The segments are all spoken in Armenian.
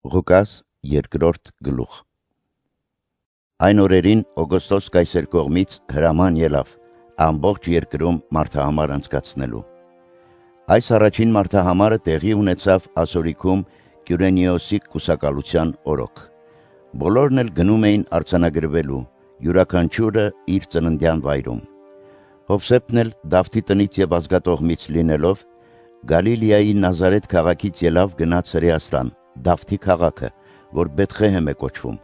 Ղուկաս 2-րդ գլուխ։ Այն օրերին Օգոստոս կայսեր կողմից հրաման ելավ ամբողջ երկրում մարդահամար անցկացնելու։ Այս առաջին մարդահամարը տեղի ունեցավ Ասորիքում Կյուրենիոսի կուսակալության օրոք։ Բոլորն էլ գնում էին արձանագրվելու, յուրաքանչյուրը իր ծննդյան վայրում։ Հովսեփն էլ Դավթի տնից եւ ազգատողմից լինելով, Գալիլեայի Նազարեթ քաղաքից ելավ գնաց Հրեաստան, Դավթի քաղաքը, որ Բեթղեհեմ է կոչվում,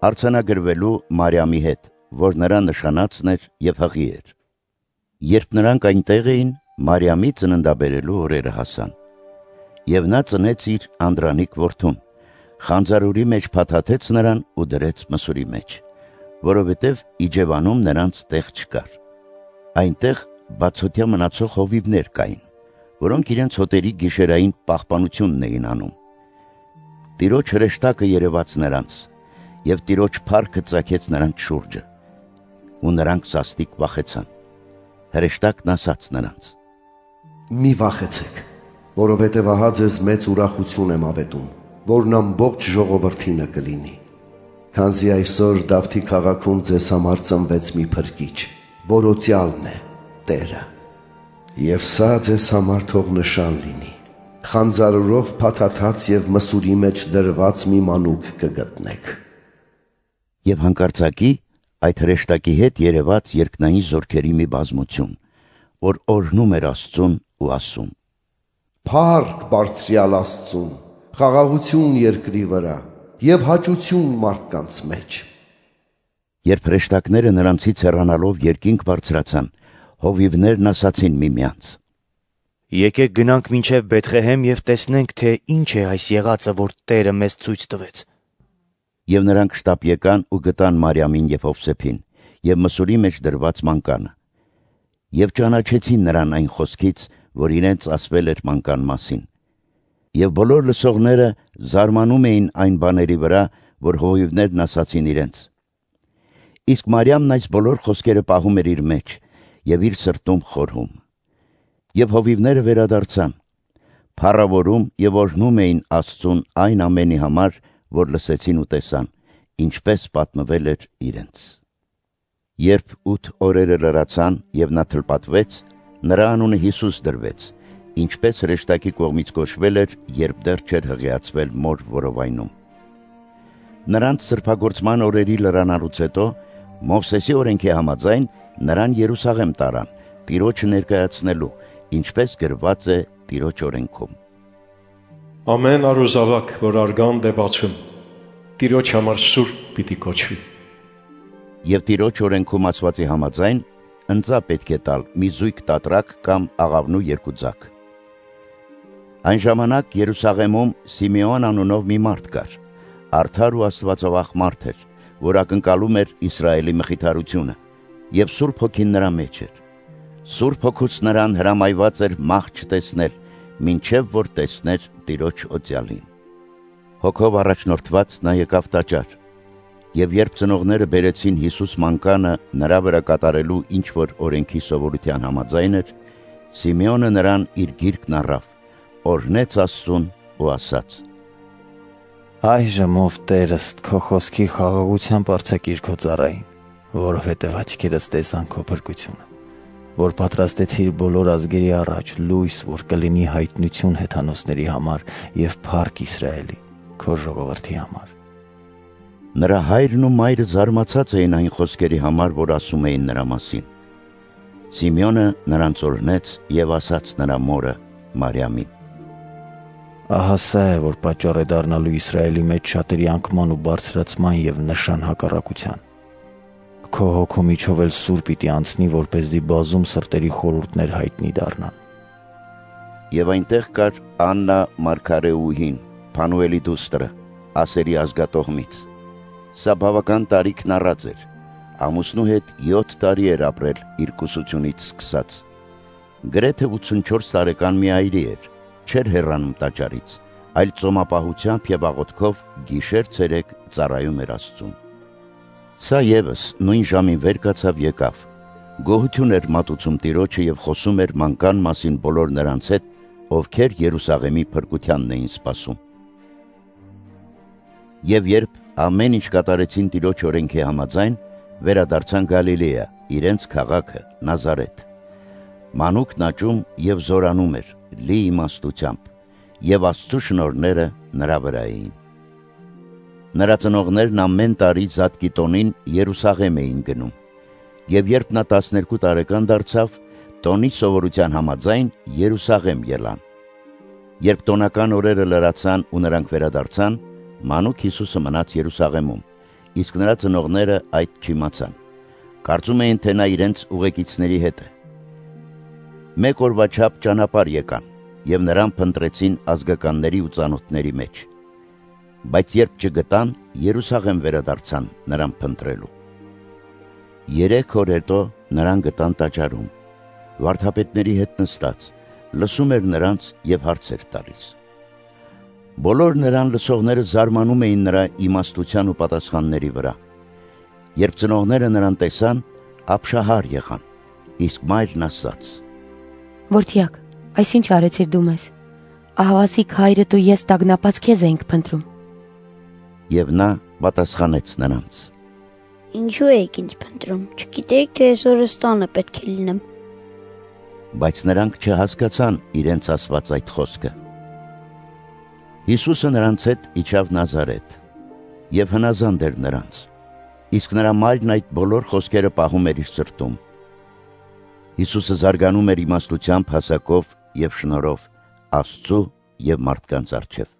արձանագրվելու Մարիամի հետ, որ նրա նշանածն էր եւ հղի էր։ Երբ նրանք այնտեղ էին, Մարիամի ծննդաբերելու օրերը հասան։ Եվ նա ծնեց իր անդրանիկ որդուն, խանձարուրի մեջ փաթաթեց նրան ու դրեց մսուրի մեջ, որովհետև Իջևանում նրանց տեղ չկար։ Այնտեղ բացօթյա մնացող հովիվներ կային, որոնք իրենց հոտերի գիշերային պահպանությունն էին անում։ Տիրոջ հրեշտակը երևաց նրանց, եւ Տիրոջ փառքը ծագեց նրանց շուրջը, ու նրանք սաստիկ վախեցան։ Հրեշտակն ասաց նրանց. «Մի վախեցեք, որովհետև ահա ձեզ մեծ ուրախություն եմ ավետում, որն ամբողջ ժողովրդինը կլինի, քանզի այսօր Դավթի քաղաքում ձեզ համար ծնվեց մի փրկիչ, որոցյալն է Տերը։ Եվ սա ձեզ համար թող նշան լինի. խանձարուրով փաթաթած եւ մսուրի մեջ դրված մի մանուկ կգտնեք»։ Եվ հանկարծակի այդ հրեշտակի հետ երևաց երկնային զորքերի մի բազմություն, որ օրհնում էր Աստծուն ու ասում. «Փառք բարձրյալ Աստծուն, խաղաղություն երկրի վրա եւ հաճություն մարդկանց մեջ»։ Երբ հրեշտակները նրանցից հեռանալով երկինք բարձրացան, հովիվներն ասացին միմյանց. «Եկեք գնանք մինչև Բեթղեհեմ եւ տեսնենք, թե ինչ է այս եղածը, որ Տերը մեզ ցույց տվեց»։ Եվ նրանք շտապ եկան ու գտան Մարիամին եւ Հովսեփին եւ մսուրի մեջ դրված մանկանը։ Եվ ճանաչեցին նրան այն խոսքից, որ իրենց ասվել էր մանկան մասին։ Եվ բոլոր լսողները զարմանում էին այն բաների վրա, որ հովիվներն ասացին իրենց։ Իսկ Մարիամն այս բոլոր խոսքերը պահում էր իր մեջ եւ իր սրտում խորհում։ Եվ հովիվները վերադարձան, փառավորում եւ օրհնում էին Աստծուն այն ամենի համար, որ լսեցին ու տեսան, ինչպես պատմվել էր իրենց։ Երբ 8 օրերը լրացան եւ նա թլպատվեց, նրա անունը Հիսուս դրվեց, ինչպես հրեշտակի կողմից կոչվել էր, երբ դեռ չէր հղիացվել մոր որովայնում։ Նրանց սրբագործման օրերի լրանալուց հետո Մովսեսի օրենքի համաձայն նրան Երուսաղեմ տարան, Տիրոջը ներկայացնելու, ինչպես գրված է Տիրոջ օրենքում. «Ամեն առուզավակ, որ արգանդ է բացում, Տիրոջ համար սուրբ պիտի կոչվի»։ Եվ Տիրոջ օրենքում ասվածի համաձայն ընծա պետք է տալ մի զույգ տատրակ կամ աղավնու 2 ձակ։ Այն ժամանակ Երուսաղեմում Սիմեոն անունով մի մարդ կար, արդար ու աստվածավախ մարդ էր, որ ակնկալում էր Իսրայելի մխիթարությունը, եւ Սուրբ Հոգին նրա մեջ էր։ Սուրբ Հոգուց նրան հրամայված էր մահ չտեսնել, մինչև որ տեսներ Տիրոջ օծյալին։ Հոգով առաջնորդված նա եկավ տաճար, եւ երբ ծնողները բերեցին Հիսուս մանկանը նրա վրա կատարելու ինչ որ օրենքի սովորության համաձայն էր, Սիմեոնը նրան իր գիրկն առավ, օրհնեց Աստծուն ու ասաց. «Այժմ ով Տերս քո խոսքի խաղաղությամբ արձակիր քո ծառային, որովհետև աչքերս տեսան քո փրկությունը, որ պատրաստեցիր բոլոր ազգերի առաջ լույս, որ կլինի հայտնություն հեթանոսների համար եւ փառք Իսրայելի, քո ժողովրդի համար»։ Նրա հայրն ու մայրը զարմացած էին այն խոսքերի համար, որ ասում էին նրա մասին։ Սիմեոնը նրանց օրհնեց եւ ասաց նրա մորը Մարիամին. «Ահա սա է, որ պատճառ է դառնալու Իսրայելի մեջ շատերի անկման ու բարձրացման եւ նշան հակառակության։ Քո հոգու միջով էլ սուր պիտի անցնի, որպեսզի բազում սրտերի խորհուրդներ հայտնի դառնան»։ Եվ այնտեղ կար Աննա Մարգարեուհին, Փանուելի դուստրը, Ասերի ազգատողմից։ Սա բավական տարիքն առած էր, ամուսնու հետ 7 տարի էր ապրել իր կուսությունից սկսած։ Գրեթե 84 տարեկան մի այրի էր, չէր հեռանում տաճարից, այլ ծոմապահությամբ եւ աղոթքով գիշեր-ցերեկ ծառայում էր Աստծուն։ Սա եւս նույն ժամին վեր կացավ եկավ, գոհություն էր մատուցում Տիրոջը եւ խոսում էր մանկան մասին բոլոր նրանց հետ, ովքեր Երուսաղեմի փրկությանն էին սպասում։ Եվ երբ ամեն ինչ կատարեցին Տիրոջ օրենքի համաձայն, վերադարձան Գալիլեա, իրենց քաղաքը Նազարեթ։ Մանուկն աճում և զորանում էր լի իմաստությամբ, և Աստծու շնորհները նրա վրա էին։ Նրա ծնողներն ամեն տարի Զատկի տոնին Երուսաղեմ էին գնում, և երբ նա 12 տարեկան դարձավ, տոնի սովորության համաձայն Երուսաղեմ ելան։ Երբ տոնական օրերը լրացան ու նրանք վերադարձան, մանուկ Հիսուսը մնաց Երուսաղեմում, իսկ նրա ծնողները այդ չիմացան։ Կարծում էին, թե նա իրենց ուղեկիցների հետ է։ Մեկ օրվա չափ ճանապարհ եկան, և նրան փնտրեցին ազգականների ու ծանոթների մեջ։ Բայց երբ չգտան, Երուսաղեմ վերադարձան նրան փնտրելու։ 3 օր հետո նրան գտան տաճարում, վարդապետների հետ նստած, լսում էր նրանց և հարցեր տալիս։ Բոլոր նրան լսողները զարմանում էին նրա իմաստության ու պատասխանների վրա։ Երբ ծնողները նրան տեսան, ապշահար եղան, իսկ մայրն ասաց. «Որդյակ, այսինչ արեցիր դու մեզ, ահավասիկ հայրդ ու ես տագնապած քեզ էինք փնտրում»։ Եվ նա պատասխանեց նրանց. Ինչու եք ինձ փնտրում, չգիտեիք, թե այսօր տանը պետք է լինեմ։ Բայց նրանք չհասկացան իրենց ասված այդ խոսքը։ Հիսուսը նրանց հետ իջավ Նազարեթ, և հնազանդ էր նրանց, իսկ նրա մայրն այդ բոլոր խոսքերը պահում էր իր սրտում։ Հիսուսը զարգանում էր իմաստությամբ, հասակով և շնորհով Աստծու և մարդկանց առջև։